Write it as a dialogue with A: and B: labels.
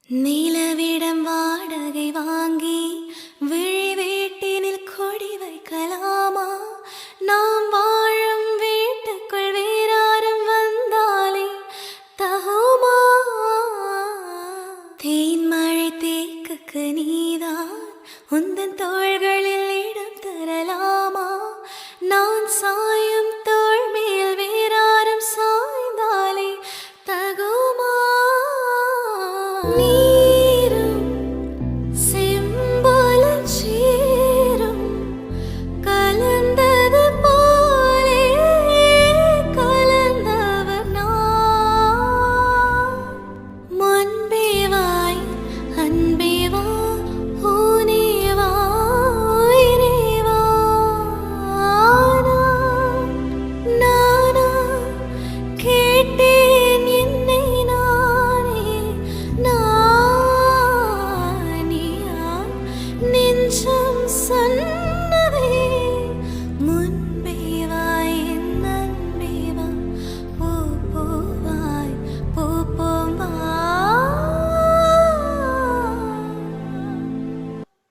A: நிலவிடம் வாடகை வாங்கி விழி வீட்டினில் கொடி வைக்கலாமா? நாம் வாழும் வீட்டுக்குள் வேறாரும் வந்தாலே தகுமா? தேன்மழை தேக்குக்கு நீதான் உந்தன் தோள்களில் இடம் தரலாமா? நான் சாயும் தோள் மேல் வேறாரும் சாய்ந்தாலே தகுமா? நீரும் செம்பொலச் சேரும் கலந்தது போலே கலந்தவர் நான். முன்பே வாய் அன்பே வா, ஊனே வா, உயிரே வா. நானா கேட்டேன் என்னை நானே, நானியா நெஞ்சம் சொன்ன